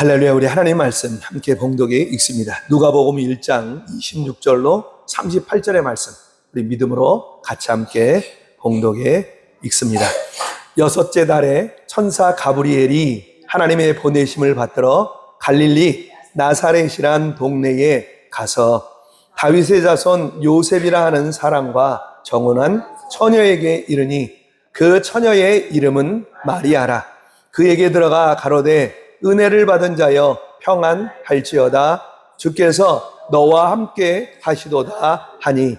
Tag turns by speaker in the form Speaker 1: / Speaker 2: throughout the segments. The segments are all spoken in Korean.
Speaker 1: 할렐루야. 우리 하나님 말씀 함께 봉독에 읽습니다. 누가복음 1장 26절로 38절의 말씀 우리 믿음으로 같이 함께 봉독에 읽습니다. 여섯째 달에 천사 가브리엘이 하나님의 보내심을 받들어 갈릴리 나사렛이란 동네에 가서 다윗의 자손 요셉이라 하는 사람과 정혼한 처녀에게 이르니 그 처녀의 이름은 마리아라. 그에게 들어가 가로되 은혜를 받은 자여 평안할지어다. 주께서 너와 함께 하시도다 하니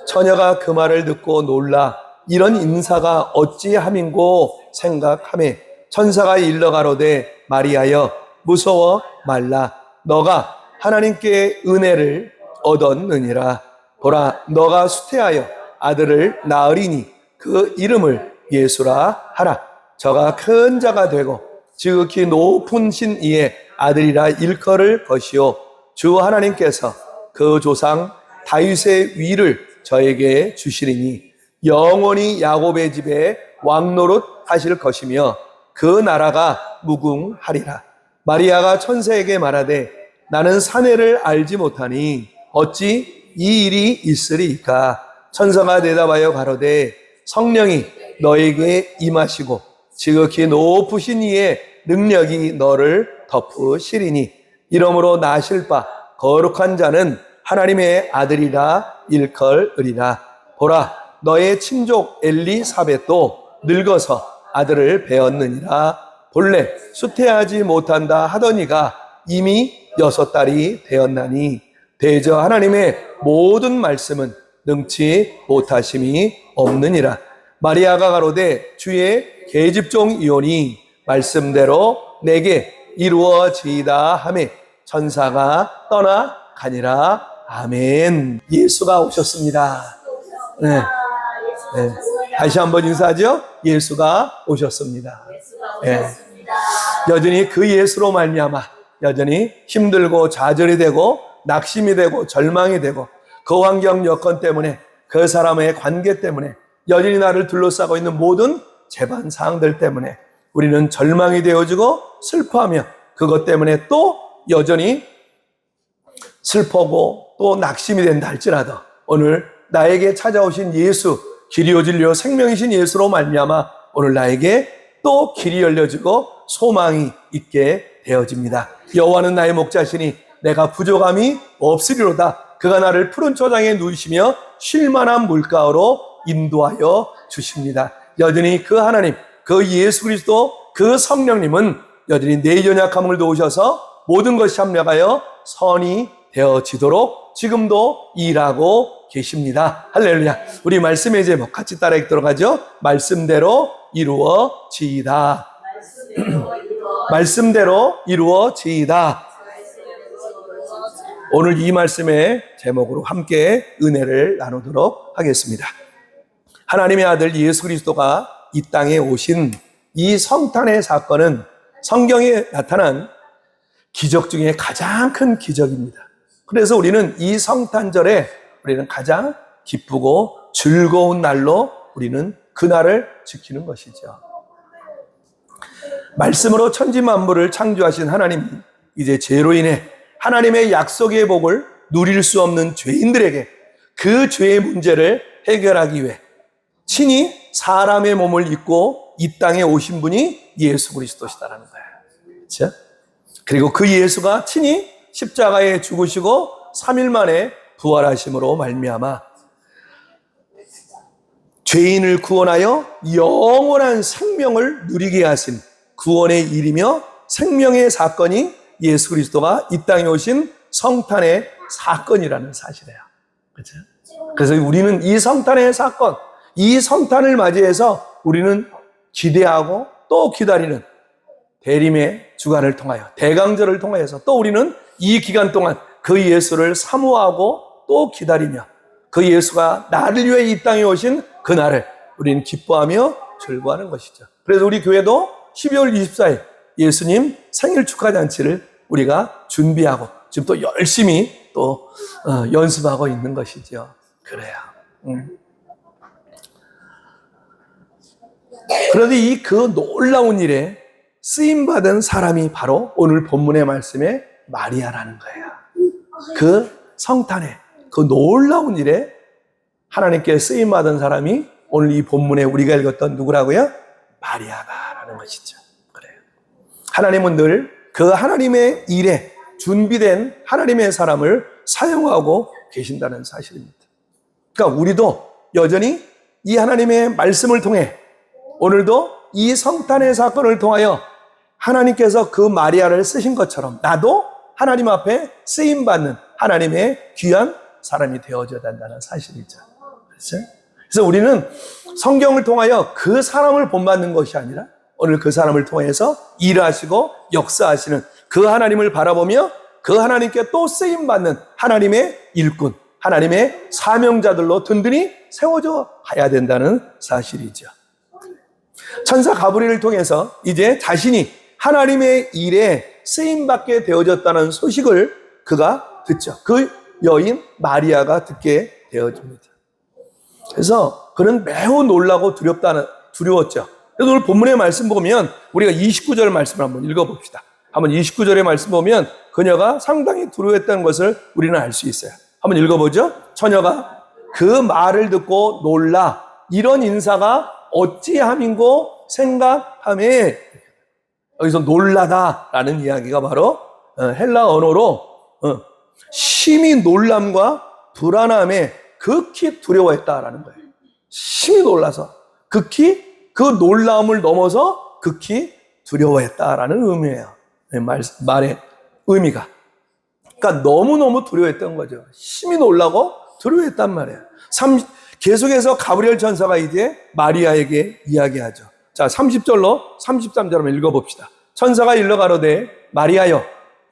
Speaker 1: 처녀가 그 말을 듣고 놀라 이런 인사가 어찌함인고 생각하매 천사가 일러 가로되 마리아여 무서워 말라. 너가 하나님께 은혜를 얻었느니라. 보라 너가 수태하여 아들을 낳으리니 그 이름을 예수라 하라. 저가 큰 자가 되고 지극히 높은 신 이의 아들이라 일컬을 것이요 주 하나님께서 그 조상 다윗의 위를 저에게 주시리니 영원히 야곱의 집에 왕노릇 하실 것이며 그 나라가 무궁하리라. 마리아가 천사에게 말하되 나는 사내를 알지 못하니 어찌 이 일이 있으리이까. 천사가 대답하여 가로되 성령이 너에게 임하시고 지극히 높으신 이의 능력이 너를 덮으시리니 이러므로 나실 바 거룩한 자는 하나님의 아들이라 일컬으리라. 보라 너의 친족 엘리사벳도 늙어서 아들을 배었느니라. 본래 수태하지 못한다 하더니가 이미 6달이 되었나니 대저 하나님의 모든 말씀은 능치 못하심이 없느니라. 마리아가 가로되 주의 계집종이오니 말씀대로 내게 이루어지이다 하매 천사가 떠나가니라. 아멘. 예수가 오셨습니다. 네. 다시 한번 인사하죠. 예수가 오셨습니다. 네. 여전히 그 예수로 말미암아 여전히 힘들고 좌절이 되고 낙심이 되고 절망이 되고 그 환경 여건 때문에 그 사람의 관계 때문에 여전히 나를 둘러싸고 있는 모든 재반 사항들 때문에 우리는 절망이 되어지고 슬퍼하며 그것 때문에 또 여전히 슬퍼고 또 낙심이 된다 할지라도 오늘 나에게 찾아오신 예수, 길이요 진리요 생명이신 예수로 말미암아 오늘 나에게 또 길이 열려지고 소망이 있게 되어집니다. 여호와는 나의 목자시니 내가 부족함이 없으리로다. 그가 나를 푸른 초장에 누이시며 쉴 만한 물가로 인도하여 주십니다. 여전히 그 하나님, 그 예수 그리스도, 그 성령님은 여전히 내 연약함을 도우셔서 모든 것이 합력하여 선이 되어지도록 지금도 일하고 계십니다. 할렐루야. 우리 말씀의 제목 같이 따라 읽도록 하죠. 말씀대로 이루어지이다. 말씀대로 이루어지이다. 오늘 이 말씀의 제목으로 함께 은혜를 나누도록 하겠습니다. 하나님의 아들 예수 그리스도가 이 땅에 오신 이 성탄의 사건은 성경에 나타난 기적 중에 가장 큰 기적입니다. 그래서 우리는 이 성탄절에 우리는 가장 기쁘고 즐거운 날로 우리는 그날을 지키는 것이죠. 말씀으로 천지 만물을 창조하신 하나님, 이제 죄로 인해 하나님의 약속의 복을 누릴 수 없는 죄인들에게 그 죄의 문제를 해결하기 위해 친히 사람의 몸을 입고 이 땅에 오신 분이 예수 그리스도시다라는 거예요. 그렇죠? 그리고 그 예수가 친히 십자가에 죽으시고 3일 만에 부활하심으로 말미암아 죄인을 구원하여 영원한 생명을 누리게 하신 구원의 일이며 생명의 사건이 예수 그리스도가 이 땅에 오신 성탄의 사건이라는 사실이에요. 그렇죠? 그래서 우리는 이 성탄의 사건, 이 성탄을 맞이해서 우리는 기대하고 또 기다리는 대림의 주간을 통하여 대강절을 통하여서 또 우리는 이 기간 동안 그 예수를 사모하고 또 기다리며 그 예수가 나를 위해 이 땅에 오신 그날을 우리는 기뻐하며 즐거워하는 것이죠. 그래서 우리 교회도 12월 24일 예수님 생일 축하 잔치를 우리가 준비하고 지금 또 열심히 또 연습하고 있는 것이죠. 그래요. 그런데 이 그 놀라운 일에 쓰임받은 사람이 바로 오늘 본문의 말씀에 마리아라는 거예요. 그 성탄에, 그 놀라운 일에 하나님께 쓰임받은 사람이 오늘 이 본문에 우리가 읽었던 누구라고요? 마리아가라는 것이죠. 그래요. 하나님은 늘 그 하나님의 일에 준비된 하나님의 사람을 사용하고 계신다는 사실입니다. 그러니까 우리도 여전히 이 하나님의 말씀을 통해 오늘도 이 성탄의 사건을 통하여 하나님께서 그 마리아를 쓰신 것처럼 나도 하나님 앞에 쓰임받는 하나님의 귀한 사람이 되어져야 된다는 사실이죠. 그렇죠? 그래서 우리는 성경을 통하여 그 사람을 본받는 것이 아니라 오늘 그 사람을 통해서 일하시고 역사하시는 그 하나님을 바라보며 그 하나님께 또 쓰임받는 하나님의 일꾼, 하나님의 사명자들로 든든히 세워져 가야 된다는 사실이죠. 천사 가브리엘을 통해서 이제 자신이 하나님의 일에 쓰임받게 되어졌다는 소식을 그가 듣죠. 그 여인 마리아가 듣게 되어집니다. 그래서 그는 매우 놀라고 두려웠죠. 그래서 오늘 본문의 말씀 보면 우리가 29절 말씀을 한번 읽어봅시다. 한번 29절의 말씀 보면 그녀가 상당히 두려워했다는 것을 우리는 알 수 있어요. 한번 읽어보죠. 처녀가 그 말을 듣고 놀라 이런 인사가 어찌함인고 생각하매, 여기서 놀라다라는 이야기가 바로 헬라 언어로 심히 놀람과 불안함에 극히 두려워했다라는 거예요. 심히 놀라서 극히 그 놀라움을 넘어서 극히 두려워했다라는 의미예요. 말의 의미가. 그러니까 너무너무 두려워했던 거죠. 심히 놀라고 두려워했단 말이에요. 계속해서 가브리엘 천사가 이제 마리아에게 이야기하죠. 자, 30절로 33절 한번 읽어봅시다. 천사가 일러 가로되 마리아여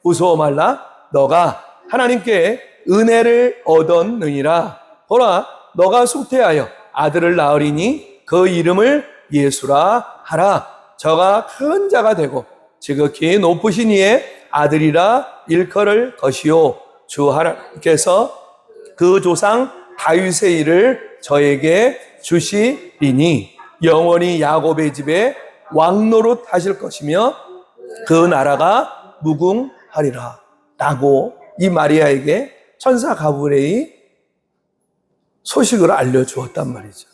Speaker 1: 무서워 말라. 너가 하나님께 은혜를 얻었느니라. 보라 너가 숭태하여 아들을 낳으리니 그 이름을 예수라 하라. 저가 큰 자가 되고 지극히 높으신 이의 아들이라 일컬을 것이요 주 하나님께서 그 조상 다윗의 일을 저에게 주시리니 영원히 야곱의 집에 왕노릇 하실 것이며 그 나라가 무궁하리라 라고 이 마리아에게 천사 가브리엘이 소식을 알려주었단 말이죠.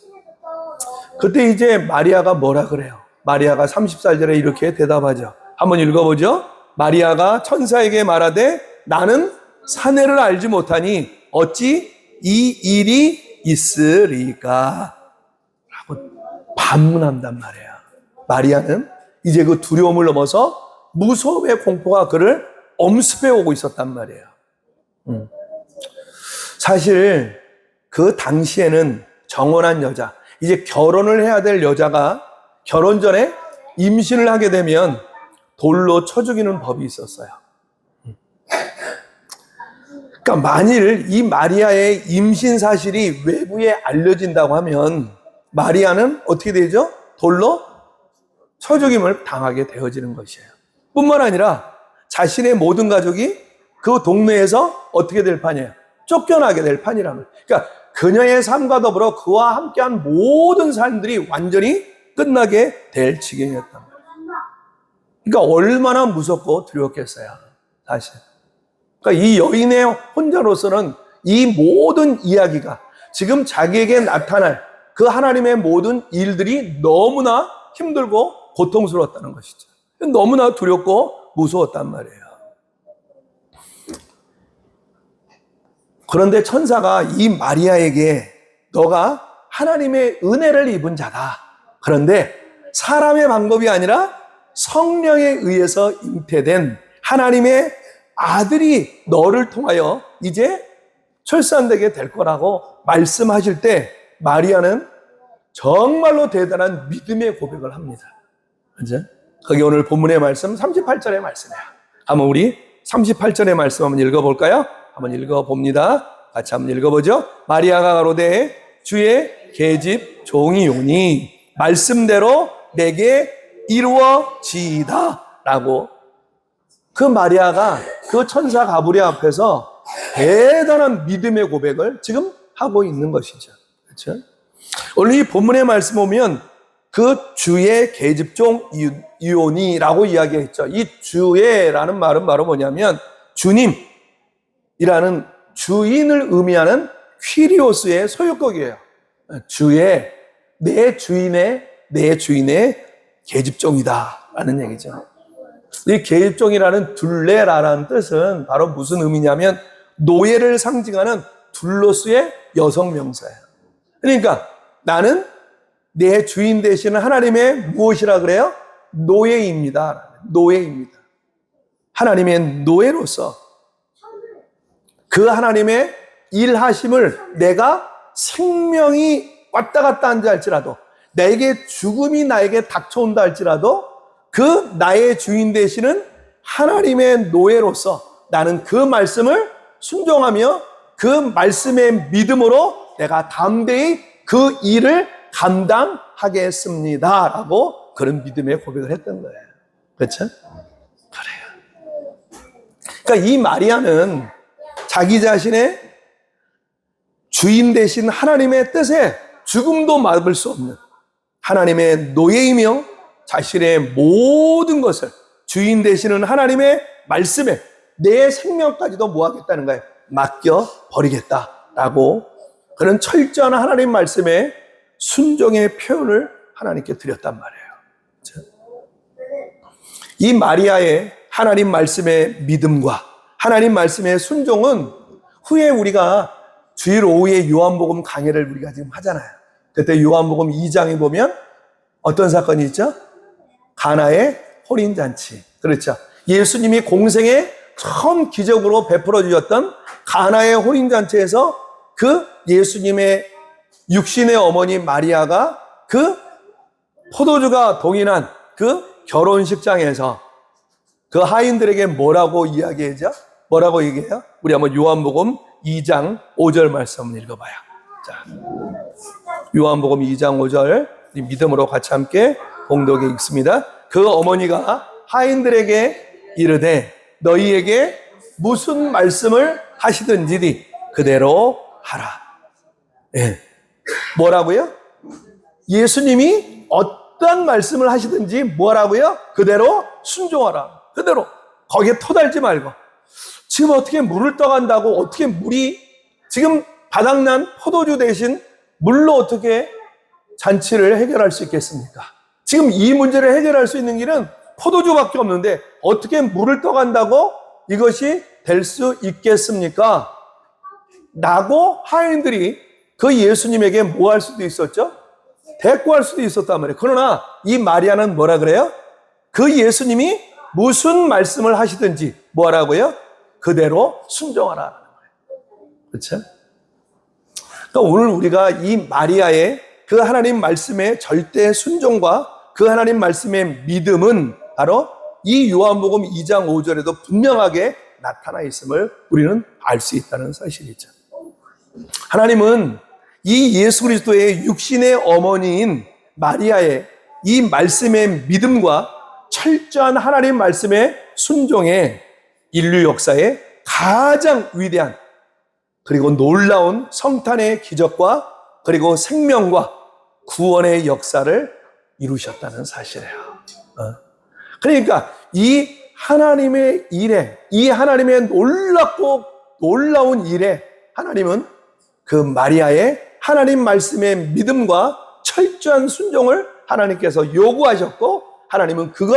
Speaker 1: 그때 이제 마리아가 뭐라 그래요? 마리아가 34절에 이렇게 대답하죠. 한번 읽어보죠. 마리아가 천사에게 말하되 나는 사내를 알지 못하니 어찌 이 일이 있으리까? 라고 반문한단 말이에요. 마리아는 이제 그 두려움을 넘어서 무서움의 공포가 그를 엄습해 오고 있었단 말이에요. 사실 그 당시에는 정혼한 여자, 이제 결혼을 해야 될 여자가 결혼 전에 임신을 하게 되면 돌로 쳐 죽이는 법이 있었어요. 그러니까 만일 이 마리아의 임신 사실이 외부에 알려진다고 하면 마리아는 어떻게 되죠? 돌로 쳐 죽임을 당하게 되어지는 것이에요. 뿐만 아니라 자신의 모든 가족이 그 동네에서 어떻게 될 판이에요? 쫓겨나게 될 판이라는 거예요. 그러니까 그녀의 삶과 더불어 그와 함께한 모든 삶들이 완전히 끝나게 될 지경이었단 말이에요. 그러니까 얼마나 무섭고 두려웠겠어요, 사실. 그러니까 이 여인의 혼자로서는 이 모든 이야기가 지금 자기에게 나타날 그 하나님의 모든 일들이 너무나 힘들고 고통스러웠다는 것이죠. 너무나 두렵고 무서웠단 말이에요. 그런데 천사가 이 마리아에게 너가 하나님의 은혜를 입은 자다. 그런데 사람의 방법이 아니라 성령에 의해서 잉태된 하나님의 아들이 너를 통하여 이제 출산되게 될 거라고 말씀하실 때 마리아는 정말로 대단한 믿음의 고백을 합니다. 그죠? 거기 오늘 본문의 말씀 38절의 말씀이에요. 한번 우리 38절의 말씀 한번 읽어볼까요? 한번 읽어봅니다. 같이 한번 읽어보죠. 마리아가 가로되 주의 계집 종이오니 말씀대로 내게 이루어지이다 라고 그 마리아가 그 천사 가브리엘 앞에서 대단한 믿음의 고백을 지금 하고 있는 것이죠. 그렇죠? 오늘 이 본문의 말씀 보면 그 주의 계집종 이온이라고 이야기했죠. 이 주의라는 말은 바로 뭐냐면 주님이라는 주인을 의미하는 퀴리오스의 소유격이에요. 주의, 내 주인의 계집종이다라는 얘기죠. 이 계집종이라는 둘레라는 뜻은 바로 무슨 의미냐면 노예를 상징하는 둘로스의 여성 명사예요. 그러니까 나는 내 주인 되시는 하나님의 무엇이라 그래요? 노예입니다. 노예입니다. 하나님의 노예로서 그 하나님의 일하심을 내가 생명이 왔다 갔다 한다 할지라도 내게 죽음이 나에게 닥쳐온다 할지라도 그 나의 주인 되시는 하나님의 노예로서 나는 그 말씀을 순종하며 그 말씀의 믿음으로 내가 담대히 그 일을 감당하겠습니다 라고 그런 믿음의 고백을 했던 거예요. 그렇죠? 그래요. 그러니까 이 마리아는 자기 자신의 주인 되신 하나님의 뜻에 죽음도 막을 수 없는 하나님의 노예이며 자신의 모든 것을 주인 되시는 하나님의 말씀에 내 생명까지도 뭐 하겠다는 거예요? 맡겨버리겠다라고 그런 철저한 하나님 말씀에 순종의 표현을 하나님께 드렸단 말이에요. 이 마리아의 하나님 말씀의 믿음과 하나님 말씀의 순종은 후에 우리가 주일 오후에 요한복음 강해를 우리가 지금 하잖아요. 그때 요한복음 2장에 보면 어떤 사건이 있죠? 가나의 혼인잔치. 그렇죠. 예수님이 공생에 처음 기적으로 베풀어 주셨던 가나의 혼인잔치에서 그 예수님의 육신의 어머니 마리아가 그 포도주가 동인한 그 결혼식장에서 그 하인들에게 뭐라고 이야기하죠? 뭐라고 얘기해요? 우리 한번 요한복음 2장 5절 말씀 한번 읽어봐요. 자, 요한복음 2장 5절 믿음으로 같이 함께 봉독에 읽습니다. 그 어머니가 하인들에게 이르되 너희에게 무슨 말씀을 하시든지 그대로 하라. 예. 뭐라고요? 예수님이 어떤 말씀을 하시든지 뭐라고요? 그대로 순종하라. 그대로. 거기에 토달지 말고. 지금 어떻게 물을 떠간다고 어떻게 물이 지금 바닥난 포도주 대신 물로 어떻게 잔치를 해결할 수 있겠습니까? 지금 이 문제를 해결할 수 있는 길은 포도주밖에 없는데 어떻게 물을 떠간다고 이것이 될 수 있겠습니까? 라고 하인들이 그 예수님에게 뭐 할 수도 있었죠? 대꾸할 수도 있었단 말이에요. 그러나 이 마리아는 뭐라 그래요? 그 예수님이 무슨 말씀을 하시든지 뭐 하라고요? 그대로 순종하라는 거예요. 그렇죠? 그러니까 오늘 우리가 이 마리아의 그 하나님 말씀의 절대 순종과 그 하나님 말씀의 믿음은 바로 이 요한복음 2장 5절에도 분명하게 나타나 있음을 우리는 알 수 있다는 사실이죠. 하나님은 이 예수 그리스도의 육신의 어머니인 마리아의 이 말씀의 믿음과 철저한 하나님 말씀의 순종에 인류 역사의 가장 위대한 그리고 놀라운 성탄의 기적과 그리고 생명과 구원의 역사를 이루셨다는 사실이에요. 그러니까 이 하나님의 일에, 이 하나님의 놀랍고 놀라운 일에 하나님은 그 마리아의 하나님 말씀의 믿음과 철저한 순종을 하나님께서 요구하셨고 하나님은 그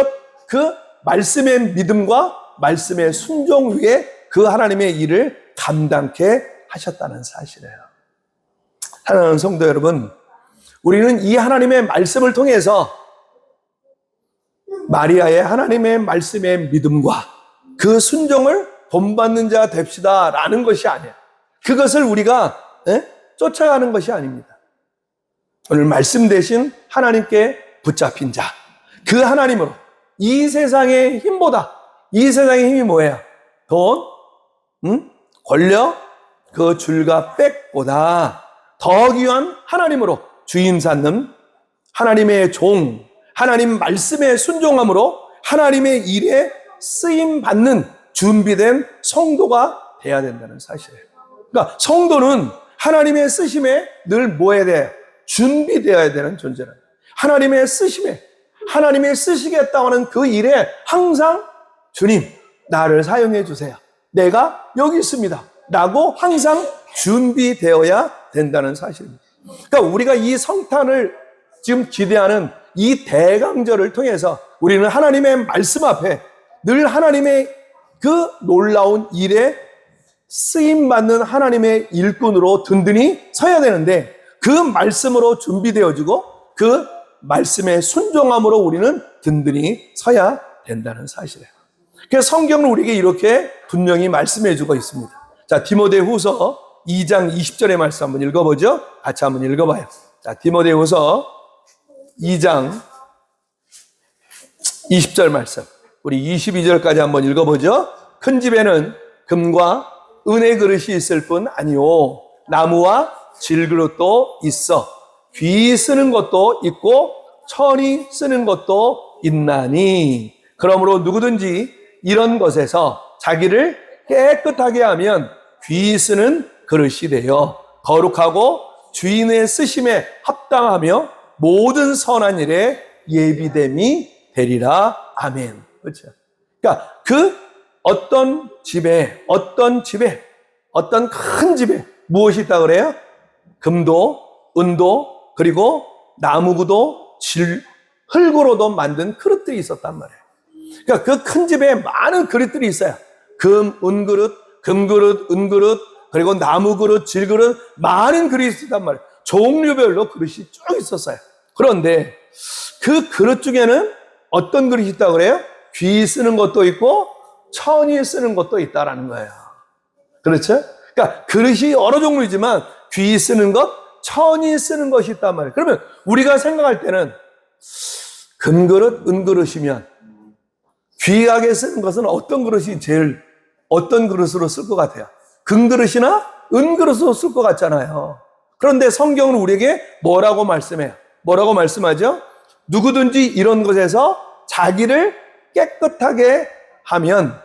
Speaker 1: 말씀의 믿음과 말씀의 순종 위에 그 하나님의 일을 감당케 하셨다는 사실이에요. 사랑하는 성도 여러분, 우리는 이 하나님의 말씀을 통해서 마리아의 하나님의 말씀의 믿음과 그 순종을 본받는 자 됩시다 라는 것이 아니에요. 그것을 우리가 쫓아가는 것이 아닙니다. 오늘 말씀 대신 하나님께 붙잡힌 자, 그 하나님으로 이 세상의 힘보다 이 세상의 힘이 뭐예요? 돈, 권력, 그 줄과 빽보다 더 귀한 하나님으로 주인 삼는 하나님의 종, 하나님 말씀에 순종함으로 하나님의 일에 쓰임받는 준비된 성도가 돼야 된다는 사실이에요. 그러니까 성도는 하나님의 쓰심에 늘 뭐 해야 돼? 준비되어야 되는 존재는. 하나님의 쓰심에, 하나님이 쓰시겠다고 하는 그 일에 항상 주님, 나를 사용해 주세요. 내가 여기 있습니다. 라고 항상 준비되어야 된다는 사실입니다. 그러니까 우리가 이 성탄을 지금 기대하는 이 대강절을 통해서 우리는 하나님의 말씀 앞에 늘 하나님의 그 놀라운 일에 쓰임받는 하나님의 일꾼으로 든든히 서야 되는데 그 말씀으로 준비되어지고 그 말씀의 순종함으로 우리는 든든히 서야 된다는 사실이에요. 그래서 성경은 우리에게 이렇게 분명히 말씀해주고 있습니다. 자, 디모데후서 2장 20절의 말씀 한번 읽어보죠. 같이 한번 읽어봐요. 자, 디모데후서 2장 20절 말씀. 우리 22절까지 한번 읽어보죠. 큰 집에는 금과 은의 그릇이 있을 뿐 아니요, 나무와 질그릇도 있어 귀 쓰는 것도 있고 천이 쓰는 것도 있나니, 그러므로 누구든지 이런 것에서 자기를 깨끗하게 하면 귀 쓰는 그릇이 되어 거룩하고 주인의 쓰심에 합당하며 모든 선한 일에 예비됨이 되리라. 아멘. 그렇죠? 그러니까 그 어떤 집에, 어떤 큰 집에 무엇이 있다 그래요? 금도, 은도, 그리고 나무구도, 흙으로도 만든 그릇들이 있었단 말이에요. 그러니까 그 큰 집에 많은 그릇들이 있어요. 금그릇, 은그릇, 그리고 나무그릇, 질그릇, 많은 그릇이 있단 말이에요. 종류별로 그릇이 쭉 있었어요. 그런데 그 그릇 중에는 어떤 그릇이 있다고 그래요? 귀 쓰는 것도 있고 천이 쓰는 것도 있다라는 거예요. 그렇죠? 그러니까 그릇이 여러 종류이지만 귀 쓰는 것, 천이 쓰는 것이 있단 말이에요. 그러면 우리가 생각할 때는 금그릇, 은그릇이면 귀하게 쓰는 것은 어떤 그릇이 제일, 어떤 그릇으로 쓸 것 같아요? 금그릇이나 은그릇으로 쓸 것 같잖아요. 그런데 성경은 우리에게 뭐라고 말씀해요? 뭐라고 말씀하죠? 누구든지 이런 것에서 자기를 깨끗하게 하면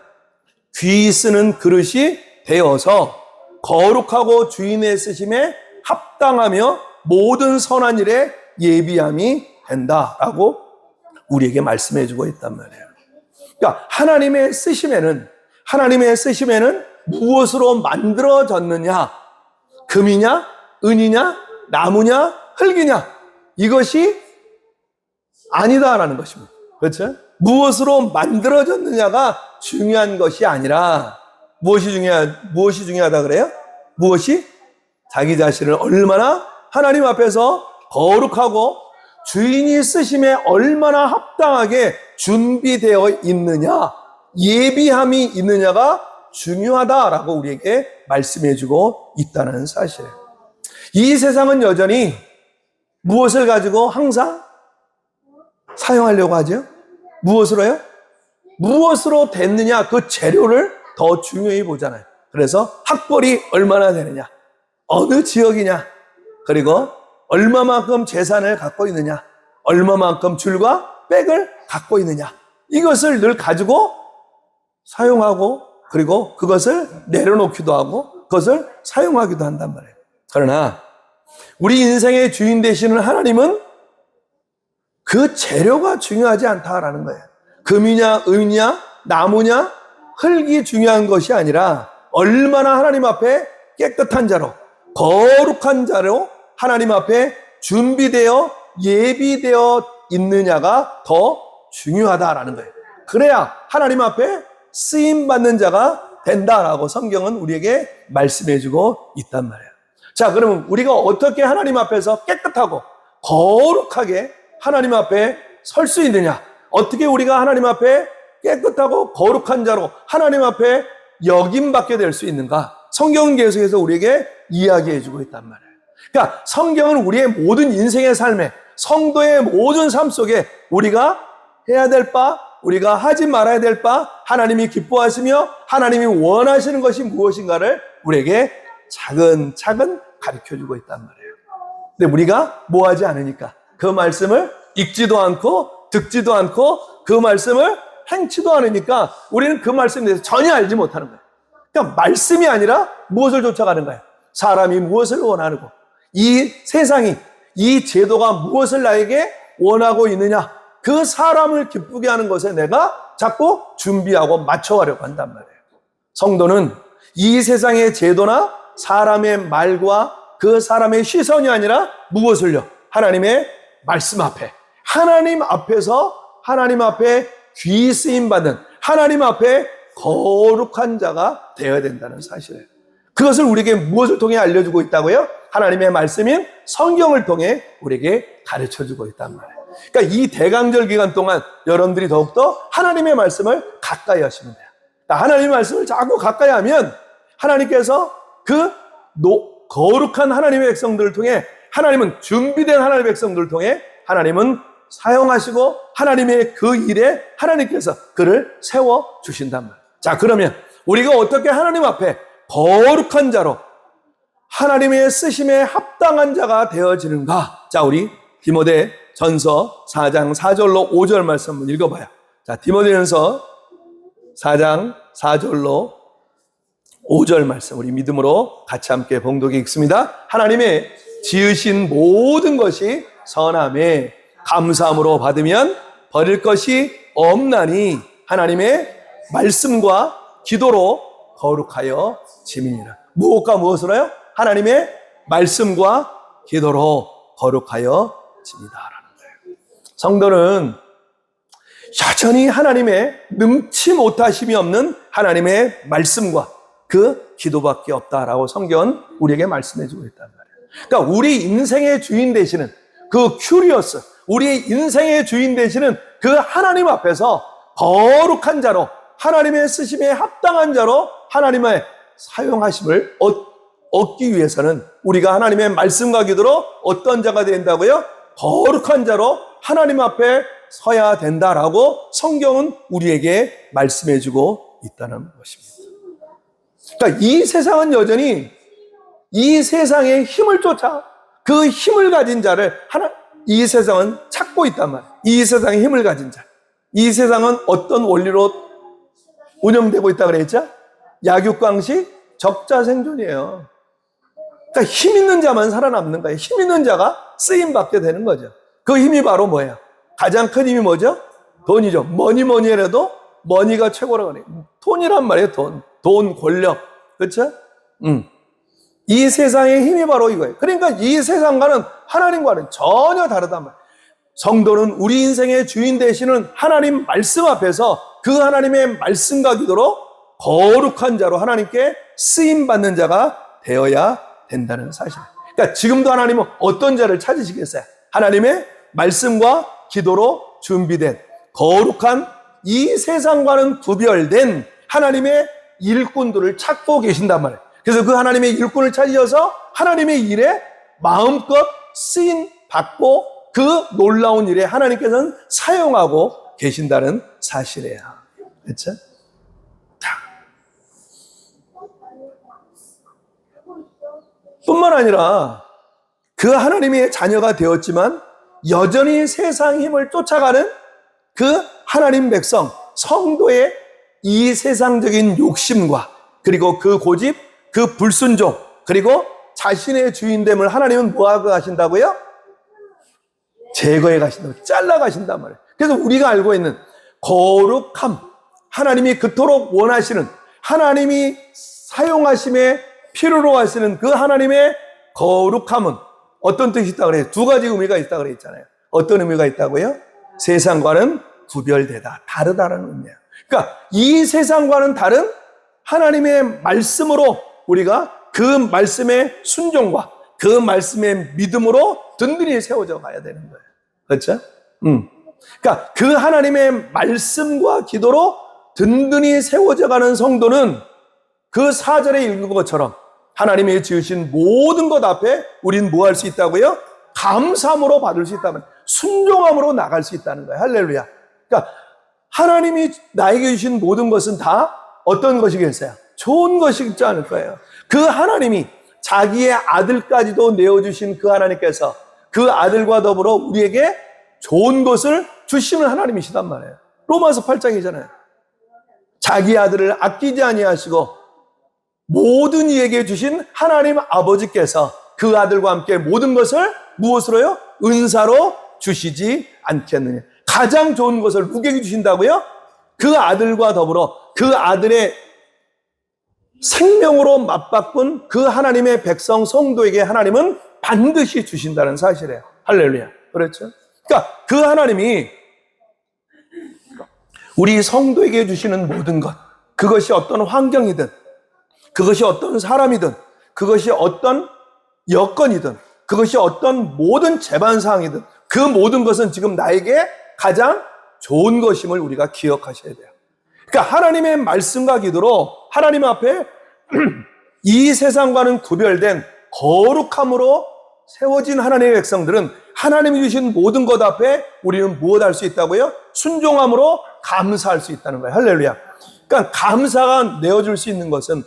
Speaker 1: 귀 쓰는 그릇이 되어서 거룩하고 주인의 쓰심에 합당하며 모든 선한 일에 예비함이 된다라고 우리에게 말씀해 주고 있단 말이에요. 그러니까 하나님의 쓰심에는 무엇으로 만들어졌느냐? 금이냐? 은이냐? 나무냐? 흙이냐? 이것이 아니다라는 것입니다. 그렇죠? 무엇으로 만들어졌느냐가 중요한 것이 아니라 무엇이 중요하다 그래요? 무엇이? 자기 자신을 얼마나 하나님 앞에서 거룩하고 주인이 쓰심에 얼마나 합당하게 준비되어 있느냐, 예비함이 있느냐가 중요하다라고 우리에게 말씀해주고 있다는 사실이에요. 이 세상은 여전히 무엇을 가지고 항상 사용하려고 하죠? 무엇으로요? 무엇으로 됐느냐, 그 재료를 더 중요히 보잖아요. 그래서 학벌이 얼마나 되느냐, 어느 지역이냐, 그리고 얼마만큼 재산을 갖고 있느냐, 얼마만큼 줄과 백을 갖고 있느냐, 이것을 늘 가지고 사용하고 그리고 그것을 내려놓기도 하고 그것을 사용하기도 한단 말이에요. 그러나 우리 인생의 주인 되시는 하나님은 그 재료가 중요하지 않다라는 거예요. 금이냐, 은이냐, 나무냐, 흙이 중요한 것이 아니라 얼마나 하나님 앞에 깨끗한 자로, 거룩한 자로 하나님 앞에 준비되어 예비되어 있느냐가 더 중요하다라는 거예요. 그래야 하나님 앞에 쓰임받는 자가 된다라고 성경은 우리에게 말씀해주고 있단 말이에요. 자, 그러면 우리가 어떻게 하나님 앞에서 깨끗하고 거룩하게 하나님 앞에 설 수 있느냐? 어떻게 우리가 하나님 앞에 깨끗하고 거룩한 자로 하나님 앞에 여김받게 될 수 있는가? 성경은 계속해서 우리에게 이야기해주고 있단 말이에요. 그러니까 성경은 우리의 모든 인생의 삶에, 성도의 모든 삶 속에 우리가 해야 될 바, 우리가 하지 말아야 될 바, 하나님이 기뻐하시며 하나님이 원하시는 것이 무엇인가를 우리에게 차근차근 가르쳐주고 있단 말이에요. 근데 우리가 뭐 하지 않으니까, 그 말씀을 읽지도 않고 듣지도 않고 그 말씀을 행치도 않으니까 우리는 그 말씀에 대해서 전혀 알지 못하는 거예요. 그러니까 말씀이 아니라 무엇을 쫓아가는 거예요? 사람이 무엇을 원하고 이 세상이, 이 제도가 무엇을 나에게 원하고 있느냐? 그 사람을 기쁘게 하는 것에 내가 자꾸 준비하고 맞춰가려고 한단 말이에요. 성도는 이 세상의 제도나 사람의 말과 그 사람의 시선이 아니라 무엇을요? 하나님의 말씀 앞에, 하나님 앞에서 하나님 앞에 귀 쓰임 받는, 하나님 앞에 거룩한 자가 되어야 된다는 사실이에요. 그것을 우리에게 무엇을 통해 알려주고 있다고요? 하나님의 말씀인 성경을 통해 우리에게 가르쳐주고 있단 말이에요. 그러니까 이 대강절 기간 동안 여러분들이 더욱더 하나님의 말씀을 가까이 하시면 돼요. 그러니까 하나님의 말씀을 자꾸 가까이 하면 하나님께서 그 거룩한 하나님의 백성들을 통해, 하나님은 준비된 하나님의 백성들을 통해 하나님은 사용하시고 하나님의 그 일에 하나님께서 그를 세워주신단 말이에요. 자, 그러면 우리가 어떻게 하나님 앞에 거룩한 자로 하나님의 쓰심에 합당한 자가 되어지는가? 자, 우리 디모데 전서 4장 4절로 5절 말씀 한번 읽어봐요. 자, 디모데전서 4장 4절로 5절 말씀 우리 믿음으로 같이 함께 봉독해 읽습니다. 하나님의 지으신 모든 것이 선함에 감사함으로 받으면 버릴 것이 없나니 하나님의 말씀과 기도로 거룩하여 짐이니라. 무엇과 무엇으로요? 하나님의 말씀과 기도로 거룩하여 짐이다라는 거예요. 성도는 여전히 하나님의 능치 못하심이 없는 하나님의 말씀과 그 기도밖에 없다라고 성경은 우리에게 말씀해주고 있단 말이에요. 그러니까 우리 인생의 주인 되시는 그 큐리어스, 우리의 인생의 주인 되시는 그 하나님 앞에서 거룩한 자로, 하나님의 쓰심에 합당한 자로 하나님의 사용하심을 얻기 위해서는 우리가 하나님의 말씀과 기도로 어떤 자가 된다고요? 거룩한 자로 하나님 앞에 서야 된다라고 성경은 우리에게 말씀해주고 있다는 것입니다. 그러니까 이 세상은 여전히 이 세상의 힘을 쫓아 그 힘을 가진 자를 이 세상은 찾고 있단 말이에요. 이 세상의 힘을 가진 자. 이 세상은 어떤 원리로 운영되고 있다고 그랬죠? 약육강식, 적자생존이에요. 그러니까 힘 있는 자만 살아남는 거예요. 힘 있는 자가 쓰임받게 되는 거죠. 그 힘이 바로 뭐예요? 가장 큰 힘이 뭐죠? 돈이죠. 뭐니 해도 머니가 최고라고 그래요. 돈이란 말이에요. 돈, 권력. 그렇죠? 이 세상의 힘이 바로 이거예요. 그러니까 이 세상과는 하나님과는 전혀 다르단 말이에요. 성도는 우리 인생의 주인 되시는 하나님 말씀 앞에서 그 하나님의 말씀과 기도로 거룩한 자로 하나님께 쓰임받는 자가 되어야 된다는 사실. 그러니까 지금도 하나님은 어떤 자를 찾으시겠어요? 하나님의 말씀과 기도로 준비된 거룩한 이 세상과는 구별된 하나님의 일꾼들을 찾고 계신단 말이에요. 그래서 그 하나님의 일꾼을 찾으셔서 하나님의 일에 마음껏 쓰임 받고 그 놀라운 일에 하나님께서는 사용하고 계신다는 사실이에요. 그렇죠? 뿐만 아니라 그 하나님의 자녀가 되었지만 여전히 세상 힘을 쫓아가는 그 하나님 백성, 성도의 이 세상적인 욕심과 그리고 그 고집, 그 불순종, 그리고 자신의 주인됨을 하나님은 뭐하고 가신다고요? 제거해 가신다고, 잘라 가신단 말이에요. 그래서 우리가 알고 있는 거룩함, 하나님이 그토록 원하시는, 하나님이 사용하심에 필요로 하시는 그 하나님의 거룩함은 어떤 뜻이 있다고 그래요? 두 가지 의미가 있다고 그랬잖아요. 어떤 의미가 있다고요? 세상과는 구별되다, 다르다라는 의미예요. 그러니까 이 세상과는 다른 하나님의 말씀으로 우리가 그 말씀의 순종과 그 말씀의 믿음으로 든든히 세워져 가야 되는 거예요. 그렇죠? 그러니까 그 하나님의 말씀과 기도로 든든히 세워져 가는 성도는 그 4절에 읽은 것처럼 하나님이 지으신 모든 것 앞에 우린 뭐 할 수 있다고요? 감사함으로 받을 수 있다면 순종함으로 나갈 수 있다는 거예요. 할렐루야. 그러니까 하나님이 나에게 주신 모든 것은 다 어떤 것이겠어요? 좋은 것이지 않을 거예요. 그 하나님이 자기의 아들까지도 내어주신 그 하나님께서 그 아들과 더불어 우리에게 좋은 것을 주시는 하나님이시단 말이에요. 로마서 8장이잖아요. 자기 아들을 아끼지 아니하시고 모든 이에게 주신 하나님 아버지께서 그 아들과 함께 모든 것을 무엇으로요? 은사로 주시지 않겠느냐. 가장 좋은 것을 누구에게 주신다고요? 그 아들과 더불어 그 아들의 생명으로 맞바꾼 그 하나님의 백성 성도에게 하나님은 반드시 주신다는 사실이에요. 할렐루야. 그렇죠? 그러니까 그 하나님이 우리 성도에게 주시는 모든 것, 그것이 어떤 환경이든, 그것이 어떤 사람이든, 그것이 어떤 여건이든, 그것이 어떤 모든 재반사항이든, 그 모든 것은 지금 나에게 가장 좋은 것임을 우리가 기억하셔야 돼요. 그러니까 하나님의 말씀과 기도로 하나님 앞에 이 세상과는 구별된 거룩함으로 세워진 하나님의 백성들은 하나님이 주신 모든 것 앞에 우리는 무엇 할 수 있다고요? 순종함으로 감사할 수 있다는 거예요. 할렐루야. 그러니까 감사가 내어줄 수 있는 것은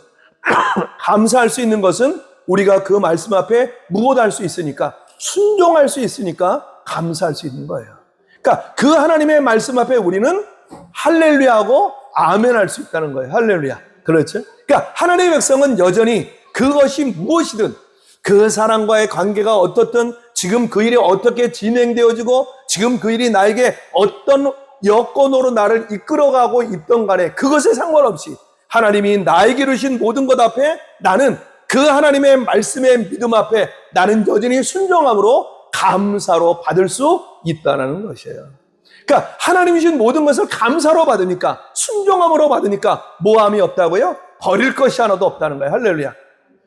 Speaker 1: 감사할 수 있는 것은 우리가 그 말씀 앞에 무엇 할 수 있으니까, 순종할 수 있으니까 감사할 수 있는 거예요. 그러니까 그 하나님의 말씀 앞에 우리는 할렐루야 하고 아멘 할 수 있다는 거예요. 할렐루야. 그렇죠? 그러니까 하나님의 백성은 여전히 그것이 무엇이든, 그 사람과의 관계가 어떻든, 지금 그 일이 어떻게 진행되어지고 지금 그 일이 나에게 어떤 여건으로 나를 이끌어가고 있던 간에 그것에 상관없이 하나님이 나에게 주신 모든 것 앞에 나는 그 하나님의 말씀의 믿음 앞에 나는 여전히 순종함으로 감사로 받을 수 있다는 것이에요. 그러니까 하나님이 주신 모든 것을 감사로 받으니까, 순종함으로 받으니까 모함이 없다고요? 버릴 것이 하나도 없다는 거예요. 할렐루야.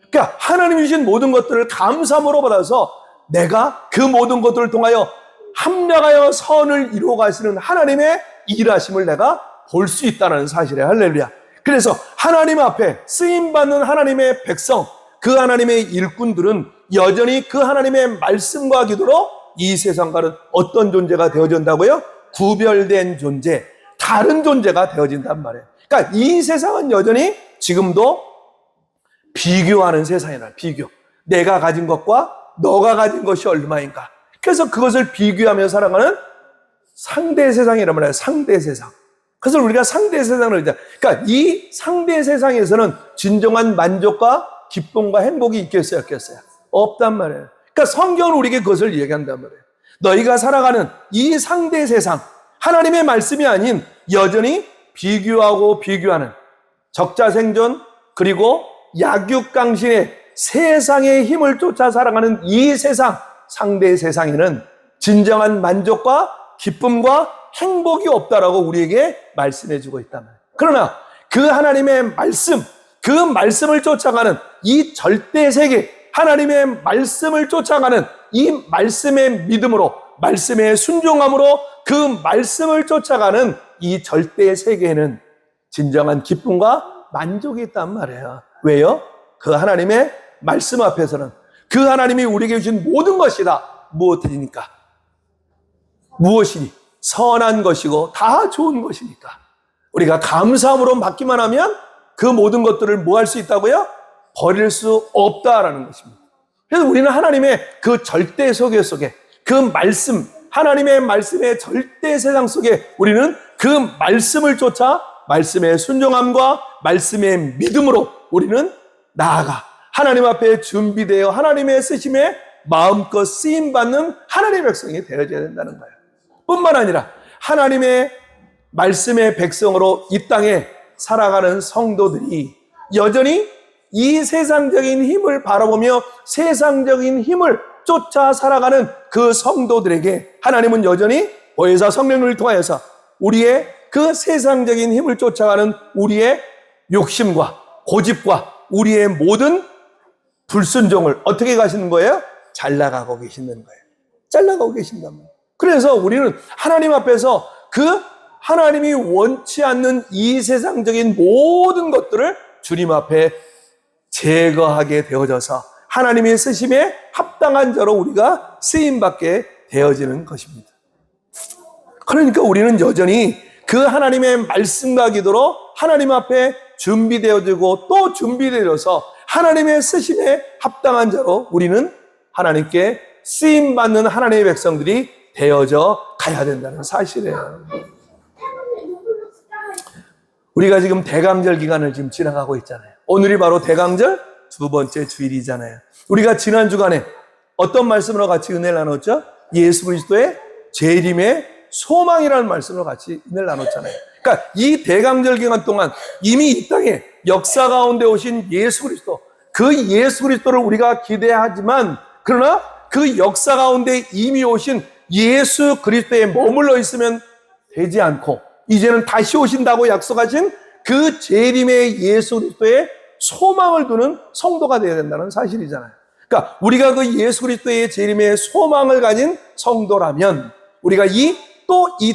Speaker 1: 그러니까 하나님이 주신 모든 것들을 감사함으로 받아서 내가 그 모든 것들을 통하여 합력하여 선을 이루어 가시는 하나님의 일하심을 내가 볼 수 있다는 사실이에요. 할렐루야. 그래서 하나님 앞에 쓰임받는 하나님의 백성, 그 하나님의 일꾼들은 여전히 그 하나님의 말씀과 기도로 이 세상과는 어떤 존재가 되어진다고요? 구별된 존재, 다른 존재가 되어진단 말이에요. 그러니까 이 세상은 여전히 지금도 비교하는 세상이라, 비교. 내가 가진 것과 너가 가진 것이 얼마인가. 그래서 그것을 비교하며 살아가는 상대 세상이란 말이에요. 상대 세상. 그래서 우리가 상대 세상을, 그러니까 이 상대 세상에서는 진정한 만족과 기쁨과 행복이 있겠어요, 없겠어요? 없단 말이에요. 그러니까 성경은 우리에게 그것을 얘기한단 말이에요. 너희가 살아가는 이 상대 세상, 하나님의 말씀이 아닌 여전히 비교하고 비교하는 적자생존, 그리고 약육강신의 세상의 힘을 쫓아 살아가는 이 세상, 상대 세상에는 진정한 만족과 기쁨과 행복이 없다라고 우리에게 말씀해 주고 있단 말이에요. 그러나 그 하나님의 말씀, 그 말씀을 쫓아가는 이 절대 세계, 하나님의 말씀을 쫓아가는 이 말씀의 믿음으로, 말씀의 순종함으로 그 말씀을 쫓아가는 이 절대 세계에는 진정한 기쁨과 만족이 있단 말이에요. 왜요? 그 하나님의 말씀 앞에서는 그 하나님이 우리에게 주신 모든 것이 다 무엇이니까? 무엇이니? 선한 것이고 다 좋은 것이니까. 우리가 감사함으로 받기만 하면 그 모든 것들을 뭐 할 수 있다고요? 버릴 수 없다라는 것입니다. 그래서 우리는 하나님의 그 절대 세계 속에, 그 말씀, 하나님의 말씀의 절대 세상 속에 우리는 그 말씀을 쫓아 말씀의 순종함과 말씀의 믿음으로 우리는 나아가 하나님 앞에 준비되어 하나님의 쓰심에 마음껏 쓰임받는 하나님의 백성이 되어져야 된다는 거예요. 뿐만 아니라 하나님의 말씀의 백성으로 이 땅에 살아가는 성도들이 여전히 이 세상적인 힘을 바라보며 세상적인 힘을 쫓아 살아가는 그 성도들에게 하나님은 여전히 보혜사 성령을 통하여서 우리의 그 세상적인 힘을 쫓아가는 우리의 욕심과 고집과 우리의 모든 불순종을 어떻게 가시는 거예요? 잘라가고 계시는 거예요. 잘라가고 계신단 말이에요. 그래서 우리는 하나님 앞에서 그 하나님이 원치 않는 이 세상적인 모든 것들을 주님 앞에 제거하게 되어져서 하나님의 쓰심에 합당한 자로 우리가 쓰임받게 되어지는 것입니다. 그러니까 우리는 여전히 그 하나님의 말씀과 기도로 하나님 앞에 준비되어지고 또 준비되어서 하나님의 쓰심에 합당한 자로 우리는 하나님께 쓰임받는 하나님의 백성들이 되어져 가야 된다는 사실이에요. 우리가 지금 대강절 기간을 지금 지나가고 있잖아요. 오늘이 바로 대강절 두 번째 주일이잖아요. 우리가 지난 주간에 어떤 말씀으로 같이 은혜를 나눴죠? 예수 그리스도의 재림의 소망이라는 말씀을 같이 오늘 나눴잖아요. 그러니까 이 대강절 기간 동안 이미 이 땅에 역사 가운데 오신 예수 그리스도, 그 예수 그리스도를 우리가 기대하지만, 그러나 그 역사 가운데 이미 오신 예수 그리스도에 머물러 있으면 되지 않고 이제는 다시 오신다고 약속하신 그 재림의 예수 그리스도에 소망을 두는 성도가 되어야 된다는 사실이잖아요. 그러니까 우리가 그 예수 그리스도의 재림의 소망을 가진 성도라면 우리가 이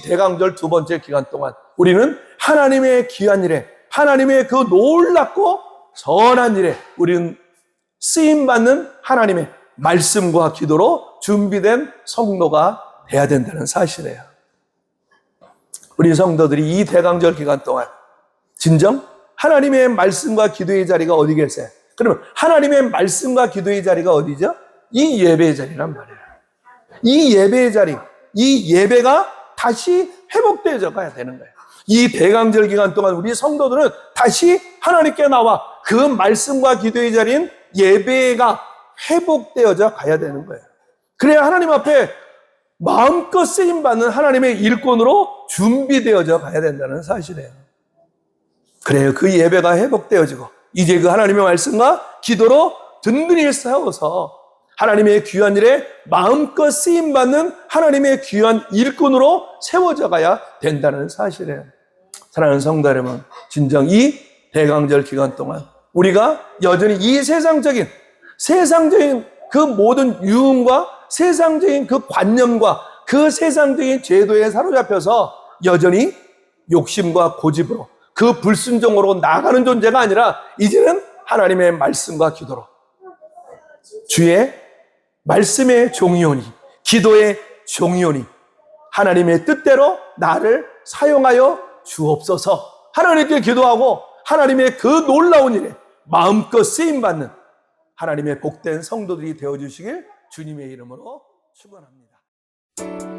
Speaker 1: 대강절 두 번째 기간 동안 우리는 하나님의 귀한 일에, 하나님의 그 놀랍고 선한 일에 우리는 쓰임받는 하나님의 말씀과 기도로 준비된 성도가 돼야 된다는 사실이에요. 우리 성도들이 이 대강절 기간 동안 진정 하나님의 말씀과 기도의 자리가 어디 계세요? 그러면 하나님의 말씀과 기도의 자리가 어디죠? 이 예배의 자리란 말이에요. 이 예배의 자리, 이 예배가 다시 회복되어져 가야 되는 거예요. 이 대강절 기간 동안 우리 성도들은 다시 하나님께 나와 그 말씀과 기도의 자리인 예배가 회복되어져 가야 되는 거예요. 그래야 하나님 앞에 마음껏 쓰임받는 하나님의 일꾼으로 준비되어져 가야 된다는 사실이에요. 그래요. 그 예배가 회복되어지고 이제 그 하나님의 말씀과 기도로 든든히 싸워서 하나님의 귀한 일에 마음껏 쓰임받는 하나님의 귀한 일꾼으로 세워져 가야 된다는 사실이에요. 사랑하는 성도 여러분, 진정 이 대강절 기간 동안 우리가 여전히 이 세상적인 그 모든 유흥과 세상적인 그 관념과 그 세상적인 제도에 사로잡혀서 여전히 욕심과 고집으로 그 불순종으로 나가는 존재가 아니라 이제는 하나님의 말씀과 기도로 주의 말씀의 종이오니 기도의 종이오니 하나님의 뜻대로 나를 사용하여 주옵소서. 하나님께 기도하고 하나님의 그 놀라운 일에 마음껏 쓰임받는 하나님의 복된 성도들이 되어주시길 주님의 이름으로 축원합니다.